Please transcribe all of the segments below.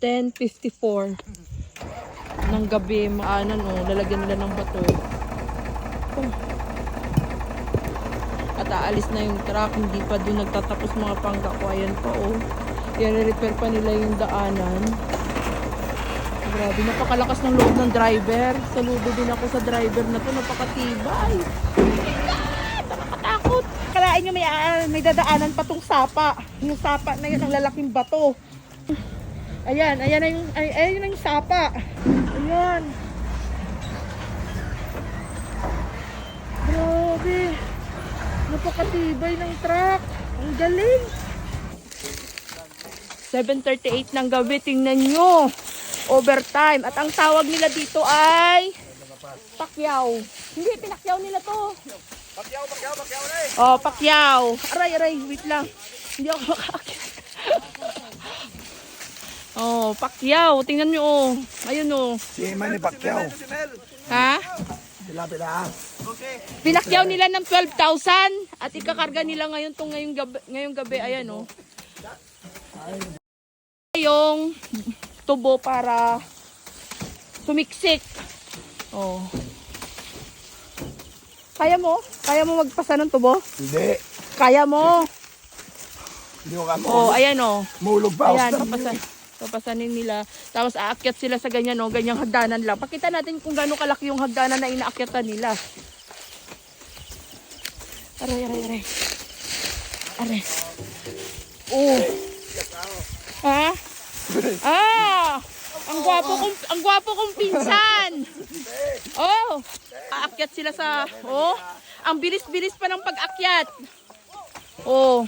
10:54 ng gabi. Maanan, oh, lalagyan nila ng bato. Oh. At aalis na yung truck. Hindi pa doon nagtatapos mga pangga ko. Ayan pa, oh. I-repair pa nila yung daanan. Grabe, napakalakas ng loob ng driver. Saludo din ako sa driver na to. Napakatibay. Nakakatakot. Kalain nyo may dadaanan pa tong sapa. Yung sapa na yun, ang lalaking bato. Ayan, ayan na yung sapa. Ayan. Grabe. Napakatibay ng truck. Ang galing. 7:38 ng gabi. Tingnan nyo. Overtime. At ang tawag nila dito ay pakyaw. Hindi, pinakyaw nila to. Pakyaw na eh. Oh, pakyaw. Aray, wait lang. Hindi ako makakakit. Oh, pakyaw. Tingnan nyo, oh. Ayun, oh. Si Manny Pacquiao. Ha? Pila. Okay. Pinakyaw nila ng 12,000 at ikakarga nila ngayon tong ngayong gabi. Ayan, oh. Yung tubo para sumiksik. Oh. Kaya mo? Kaya mo magpasa ng tubo? Hindi. Kaya mo? Hindi ko kamo. Oh, ayan, oh. Mulog pa. Ayan, papasanin nila. Tapos aakyat sila sa ganyan, oh, ganyang hagdanan lang. Pakita natin kung gaano kalaki yung hagdanan na inaakyatan nila. Aray. Oh. Ha? Ang gwapo kong pinsan. Oh, aakyat sila sa, oh. Ang bilis-bilis pa ng pag-akyat. Oh.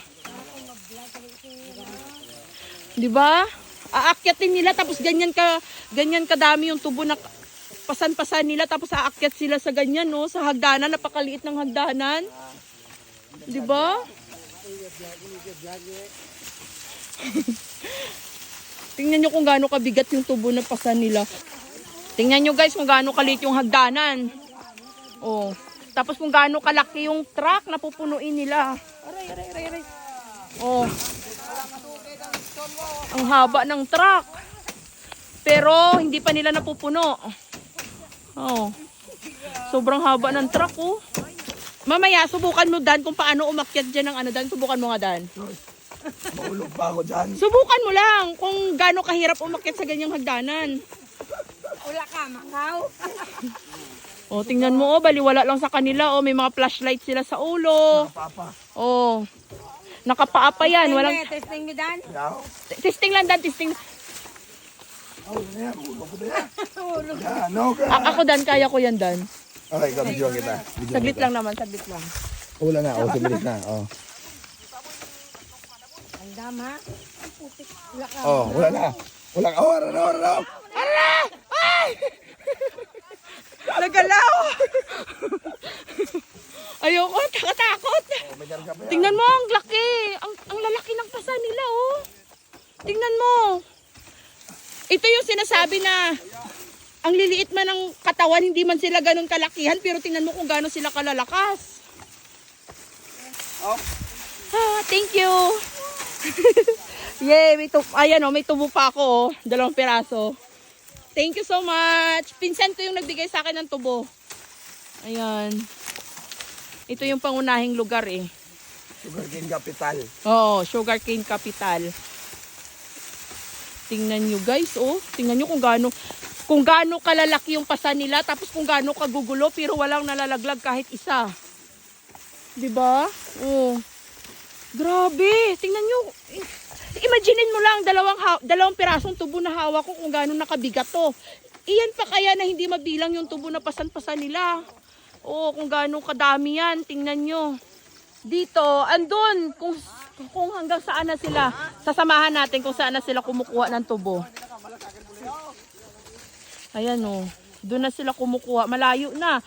'Di ba? Aakyatin nila tapos ganyan kadami yung tubo na pasan-pasan nila tapos aakyat sila sa ganyan, no, sa hagdanan, napakaliit ng hagdanan. 'Di ba? Tingnan nyo kung gaano kabigat yung tubo na pasan nila. Tingnan nyo guys kung gaano kaliit yung hagdanan. Oh. Tapos kung gaano kalaki yung truck na pupunuin nila. Aray. Oh. Ang haba ng truck. Pero hindi pa nila napupuno. Oh. Sobrang haba ng truck, oh. Mamaya subukan mo Dan kung paano umakyat diyan ng ano Dan. Subukan mo nga Dan. Maulog pa ako dyan. Subukan mo lang kung gaano kahirap umakyat sa ganyang hagdanan. Wala ka, makaw. Oh, tingnan mo, oh, baliwala lang sa kanila. Oh, may mga flashlight sila sa ulo. Papa. Oh. Nakapaa pa yan. Walang Testing mo dan? Yaw. testing lang Dan, testing. Oh, yan. Ulog ko na yan. Yan, no ka. Ako Dan, kaya ko yan Dan. Okay, video kita. Saglit lang naman, saglit lang. Wala na. Oh, tumilis na. Oh. Ang dama. Wala ka. Oh, wala na. Wala ka. Oh, ano. Ay! Nagalaw! Ayoko, takatakot. Oh, may karga pa yan. Tingnan mo, ang laki. Ang lalaki ng pasa nila, oh. Tingnan mo. Ito yung sinasabi na ang liliit man ng katawan, hindi man sila ganun kalakihan, pero tingnan mo kung gaano sila kalalakas. Oh. Thank you. Yay, ayan, oh, may tubo pa ako, oh. 2 piraso. Thank you so much. Pinsan ko yung nagbigay sa akin ng tubo. Ayan. Ito yung pangunahing lugar, eh. Sugarcane Capital. Oo, sugarcane capital. Tingnan nyo guys, oh. Tingnan nyo kung gaano kalalaki yung pasa nila, tapos kung gaano kagugulo, pero walang nalalaglag kahit isa. 'Di ba? Oh. Grabe, tingnan nyo. Imaginein mo lang, 2 pirasong tubo na hawak ko kung gaano nakabigat to. Iyan pa kaya na hindi mabilang yung tubo na pasan-pasan nila. Oh, kung gaano kadami yan, tingnan nyo. Dito, andun, kung hanggang saan na sila, sasamahan natin kung saan na sila kumukuha ng tubo. Ayan, oh, doon na sila kumukuha, malayo na.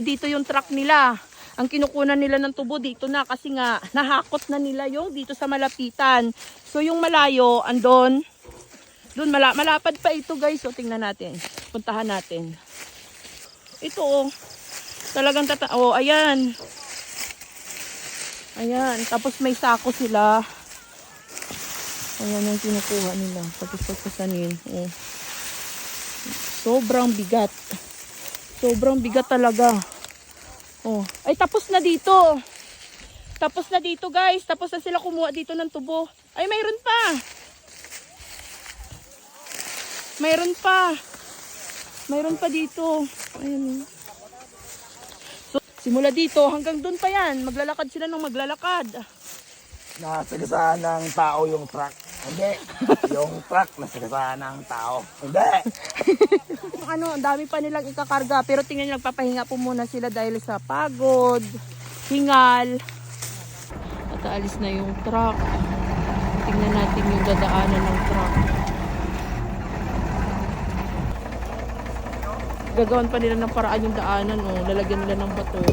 Dito yung truck nila. Ang kinukunan nila ng tubo dito na kasi nga nahakot na nila yung dito sa malapitan. So yung malayo, andun. Doon malapad pa ito guys. So tingnan natin. Puntahan natin. Ito, oh. Talagang oh, ayan. Ayan, tapos may sako sila. Ayan yung kinukuha nila. Pagpasanin. Oh. Sobrang bigat. Sobrang bigat talaga. Oh. Ay, tapos na dito. Tapos na dito, guys. Tapos na sila kumuha dito ng tubo. Ay, mayroon pa. Mayroon pa. Mayroon pa dito. Ayan. So, simula dito, hanggang doon pa yan. Maglalakad sila ng maglalakad. Nasagasaan ng tao yung truck. Hindi. Yung truck, nasagasaan ng tao. Hindi. Ano, ang dami pa nilang ikakarga. Pero tingnan nyo, nagpapahinga po muna sila dahil sa pagod, hingal. At aalis na yung truck. Tingnan natin yung dadaanan ng truck. Gagawan pa nila ng paraan yung daanan. Oh. Lalagyan nila ng bato.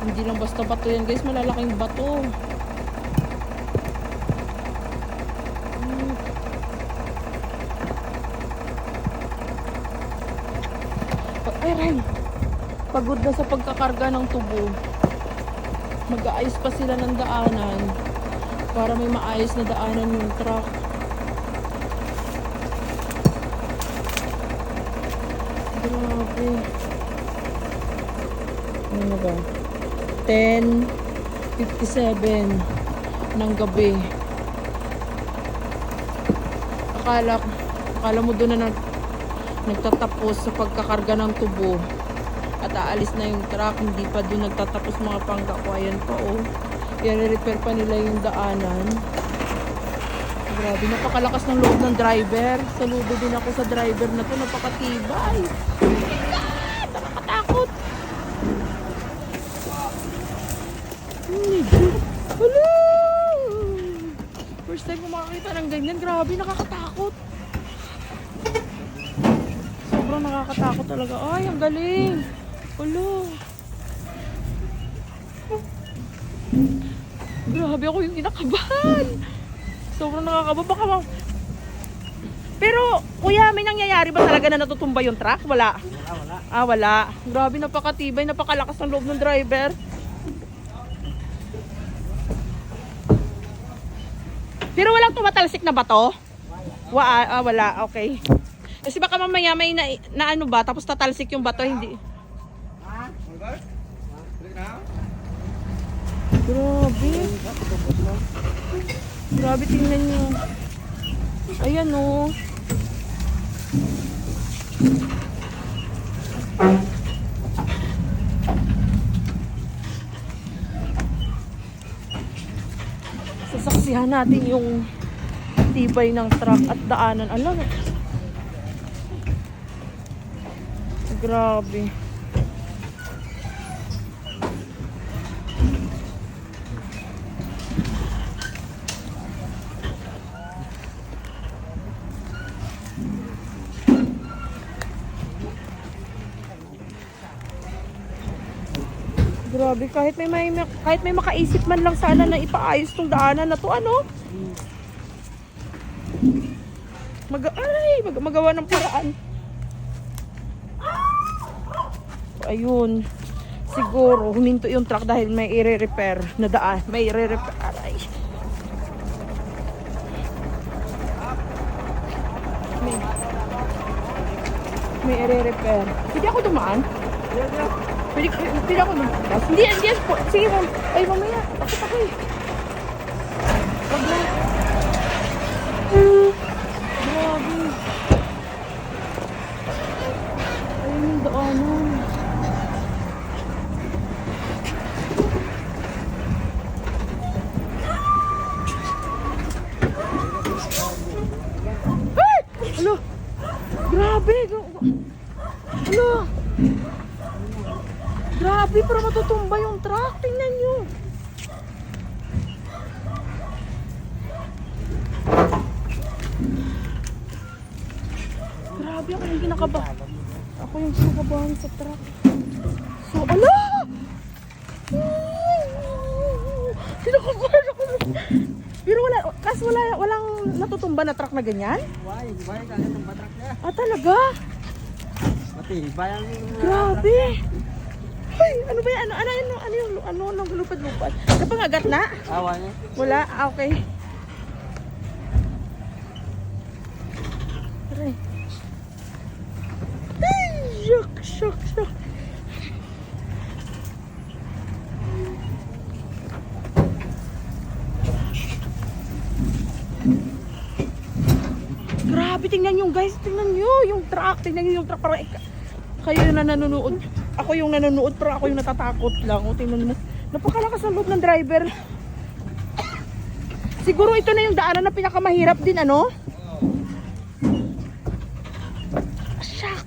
Hindi lang basta bato yan, guys. Malalaking bato. Ayan. Pagod na sa pagkakarga ng tubo. Mag-aayos pa sila ng daanan para may maayos na daanan yung truck. Grabe. Ano ba? 10:57 ng gabi. Akala mo doon na nagtatapos sa pagkakarga ng tubo at aalis na yung truck. Hindi pa doon nagtatapos mga pangga ko. Ayan pa oh. I-repair pa nila yung daanan. Grabe, napakalakas ng loob ng driver. Saludo din ako sa driver na to. Napakatibay. Nakakatakot. Hello! First time ko makakita ng ganyan. Grabe, nakakatakot. Sobrang nakakatakot talaga. Ay, ang galing. Hello. Grabe, ako yung kinakabahan. Sobrang nakakabahan. Baka Pero, kuya, may nangyayari ba talaga na natutumba yung truck? Wala. Wala. Ah, wala. Grabe, napakatibay, napakalakas ng loob ng driver. Pero walang tumatalsik na bato? Wala. Okay. Kasi baka mamaya may na ano ba, tapos tatalsik yung bato, hindi. Grabe. Grabe, tingnan nyo. Ayan o. Sasaksihan natin yung tibay ng truck at daanan. Alam, grabe. Grabe, kahit may makaisip man lang sana na ipaayos tong daanan na to, ano? Magawa ng paraan. Ayun. Siguro huminto yung truck dahil may i-repair na daan. May i-repair. Aray. May i-repair. Hindi ako dumaan. Pwede ako dumaan. Hindi po. Sige mo. Ay, mamaya. Takot ako eh. Wag na. Grabe. Ayun yung daanan. Ay! Alo! Grabe! Alo! Grabe, pero matutumba yung truck. Tingnan nyo. Grabe, ako yung kinakabahan. Ako yung kinakabahan sa truck. So, ala! Kinakabahan ako. Pero walang natutumba na truck na ganyan? Why kagad ng truck niya? Ah, talaga? Matibay ang Grabe! Ay, ano ba yan? Ano yung lupad-lupad? Napangagat na? Awa niya. Wala? Ah, okay. Aray. Ay, shock. Grabe, tingnan nyo guys. Tingnan nyo yung truck. Tingnan nyo yung truck. Parang kayo na nanonood. Ako yung nanonood pero ako yung natatakot lang. O, tingnan mo. Napakalakas ng loob ng driver. Siguro ito na yung daanan na pinakamahirap din, ano? Shock.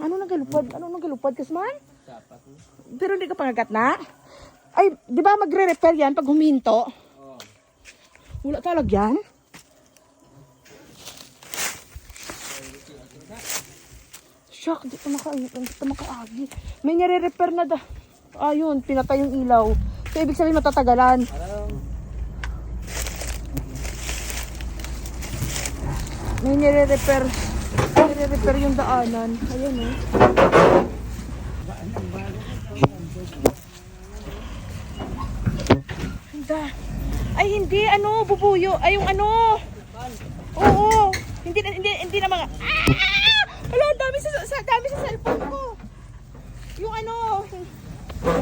Ano nagalupad? Kasman? Pero hindi ka pangagat na? Ay, di ba magre-repair yan pag huminto? Wala talaga yan? Shock, di pa makaagi. May nire-repair na da. Ayun, pinatay yung ilaw. So, ibig sabihin matatagalan. May nire-repair. Nire-repair yung daanan. Ayan eh. Ay, hindi, ano, bubuyo. Ay, yung ano. Oo. Hindi na mga. Hala, dami sa cellphone ko. Yung ano,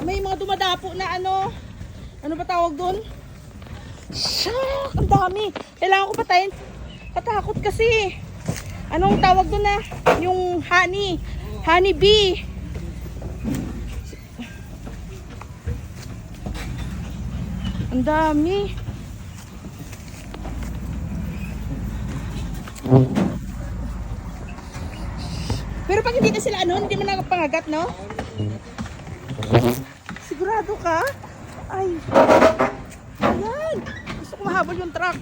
may mga dumadapo na ano. Ano ba tawag doon? Shock! Ang dami. Kailangan ko patayin. Katakot kasi. Anong tawag doon na? Yung honey. Honey bee. Ang dami. Pero pag hindi na sila ano, hindi mo nakapangagat, no? Sigurado ka? Ay. Ayan. Gusto ko mahabol yung truck.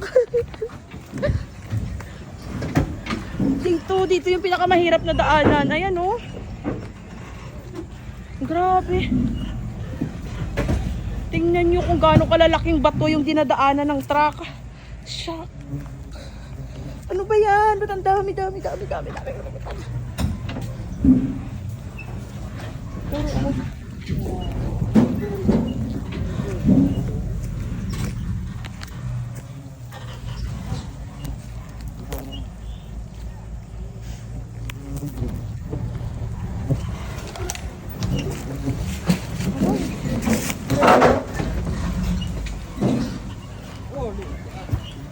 Dito yung pinakamahirap na daanan. Ayan, oh. Grabe. Tingnan nyo kung gaano kalalaking bato yung dinadaanan ng truck. Shock. Ano ba yan? Ba't ang dami.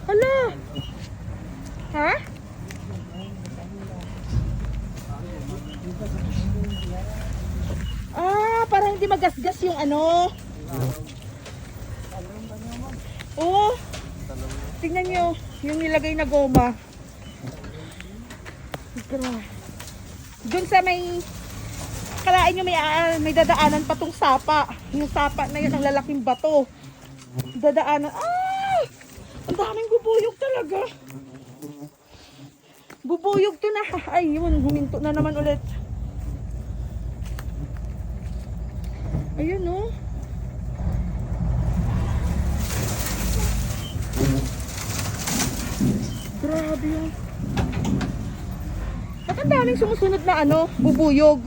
Hala. Ha? Para hindi magasgas yung ano. Oo. Tingnan nyo, yung nilagay na goma. Doon sa may, kalain nyo may dadaanan pa tong sapa. Yung sapa na yun, ang lalaking bato. Dadaanan, ang daming bubuyog talaga. Bubuyog to na. Ay, yun, huminto na naman ulit. Ayun, oh. Grabe yun. Ba't ang daming sumusunod na ano, bubuyog?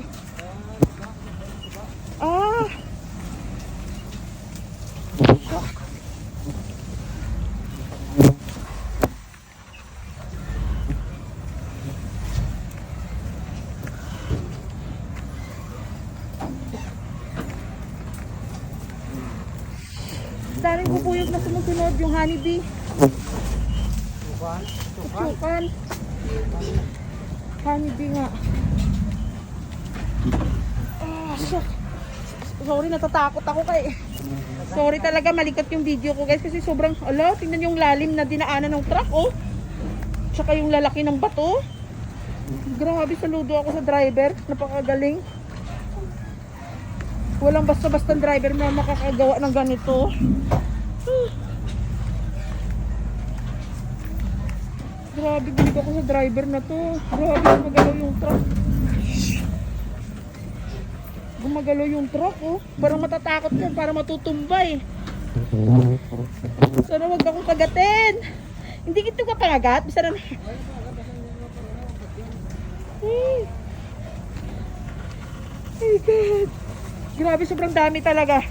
Daming bubuyog na sumusunod, yung honeybee. Tukan. Honeybee nga. Shock. Sorry, natatakot ako kay. Sorry talaga, malikot yung video ko guys kasi sobrang, tingnan yung lalim na dinaanan ng truck, oh. Tsaka yung lalaki ng bato. Grabe, saludo ako sa driver. Napakagaling. Walang basta-basta driver na makakagawa ng ganito. Grabe, binig ako sa driver na to. Grabe, gumagalaw yung truck. Gumagalaw yung truck, oh. Parang matatakot ka, parang matutumbay. Sana wag akong kagatin. Hindi ito ka pangagat? Bisa na. My God. Grabe, sobrang dami talaga.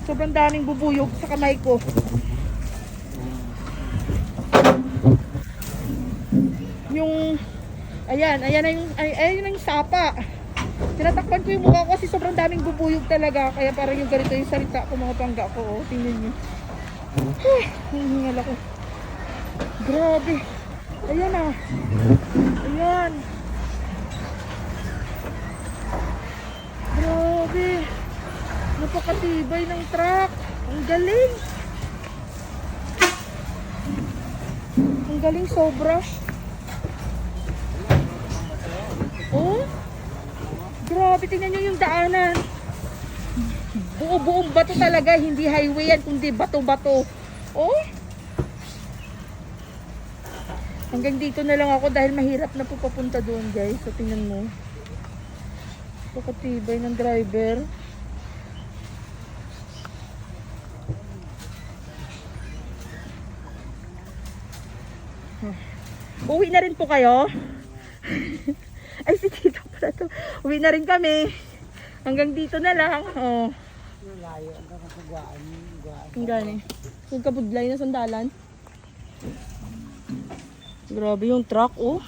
Sobrang daming bubuyog sa kamay ko. Yung, ayan na yung sapa. Tinatakpan ko yung mukha ko kasi sobrang daming bubuyog talaga. Kaya parang yung ganito yung salita ko, mga pangga ko. Oh, tingnan nyo. Hinihingal ako. Grabe. Ayan ah. Ayan. Grabe. Napakatibay ng truck. Ang galing. Ang galing sobra. Oh. Grabe, tingnan nyo yung daanan. Buo-buong bato talaga. Hindi highway yan, kundi bato-bato. Oh. Hanggang dito na lang ako dahil mahirap na po papunta doon, guys. So, tingnan mo. Napakatibay ng driver. Uwi na rin po kayo? Ay, si Tito pala to. Uwi na rin kami. Hanggang dito na lang. Oh. Layo, ang kakasagwaan. Ang gani. Yung kabudlay na sandalan. Grabe yung truck, oh.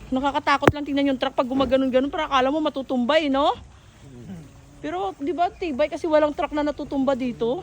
Nakakatakot lang tingnan yung truck pag gumaganon-ganon. Para akala mo matutumbay, no? Pero, di ba, tibay kasi walang truck na natutumba dito.